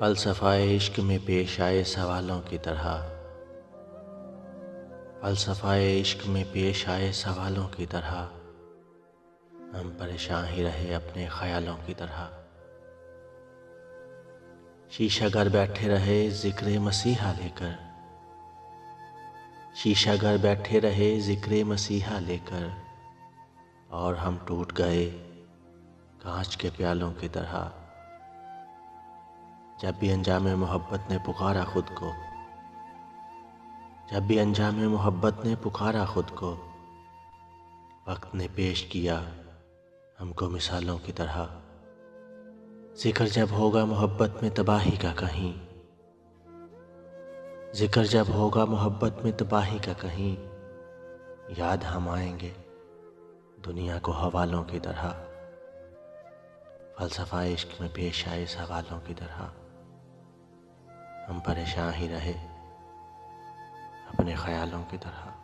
फ़लसफ़ा-ए इश्क़ में पेश आए सवालों की तरह, फ़लसफ़ा-ए इश्क़ में पेश आए सवालों की तरह, हम परेशान ही रहे अपने ख़यालों की तरह। शीशागर बैठे रहे ज़िक्र मसीहा लेकर, शीशागर बैठे रहे ज़िक्र मसीहा लेकर, और हम टूट गए कांच के प्यालों की तरह। जब भी अंजामे मोहब्बत ने पुकारा खुद को, जब भी अंजामे मोहब्बत ने पुकारा खुद को, वक्त ने पेश किया हमको मिसालों की तरह। ज़िक्र जब होगा मोहब्बत में तबाही का कहीं, ज़िक्र जब होगा मोहब्बत में तबाही का कहीं, याद हम आएंगे दुनिया को हवालों की तरह। फ़लसफ़ा इश्क़ में पेश आए सवालों की तरह, हम परेशान ही रहे अपने ख़यालों की तरह।